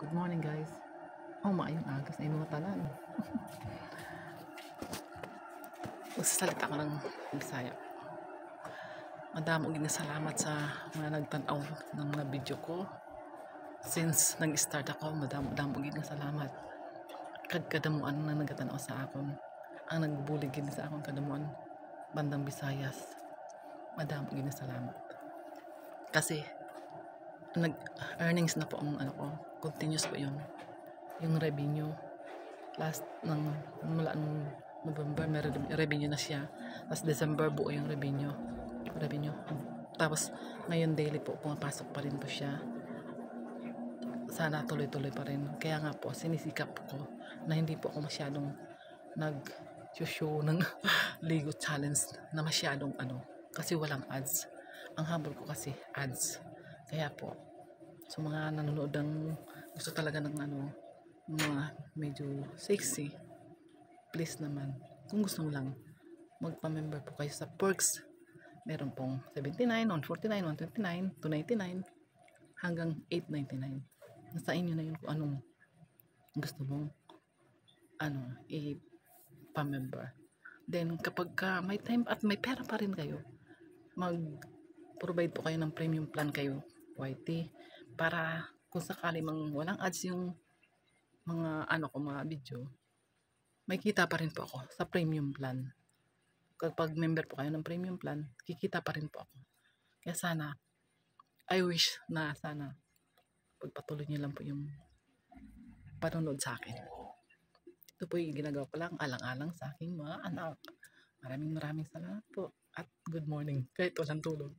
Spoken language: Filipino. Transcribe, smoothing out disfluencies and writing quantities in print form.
Good morning guys. Oh, maayong agas na mga tanan. Magsasalita ko ng Bisaya. Madamo gid salamat sa mga nagtan-aw ng mga video ko. Since nag-start ako, madamo gid salamat. Kadamuan na nagatan-aw sa akon. Ang nagbulig gid sa akon kadamuan bandang Visayas. Madamo gid salamat. Kasi nag-earnings na po ang ano ko, continuous po yung revenue. Last ng mula nung November may revenue na siya, tapos December buo yung revenue. Tapos ngayon daily po pumapasok pa rin po siya. Sana tuloy-tuloy pa rin, kaya nga po sinisikap ko na hindi po ako masyadong nag-show ng Ligo challenge na masyadong kasi walang ads. Ang habol ko kasi ads, kaya po sa mga nanonood ng gusto talaga ng mga medyo sexy, please naman, kung gusto mo lang magpa-member po kayo sa perks. Meron pong 79, 149, 129, 299 hanggang 899. Nasa inyo na yun kung anong gusto mong i-pa-member. Then kapag may time at may pera pa rin kayo, mag-provide po kayo ng premium plan kayo, YT, para kung sakali mang walang ads yung mga mga video, may kita pa rin po ako sa premium plan. Kapag member po kayo ng premium plan, kikita pa rin po ako. Kaya sana, I wish na sana pagpatuloy niyo lang po yung panonood sa akin. Ito po yung ginagawa ko lang alang-alang sa aking mga anak. Maraming salamat po at good morning kahit walang tulog.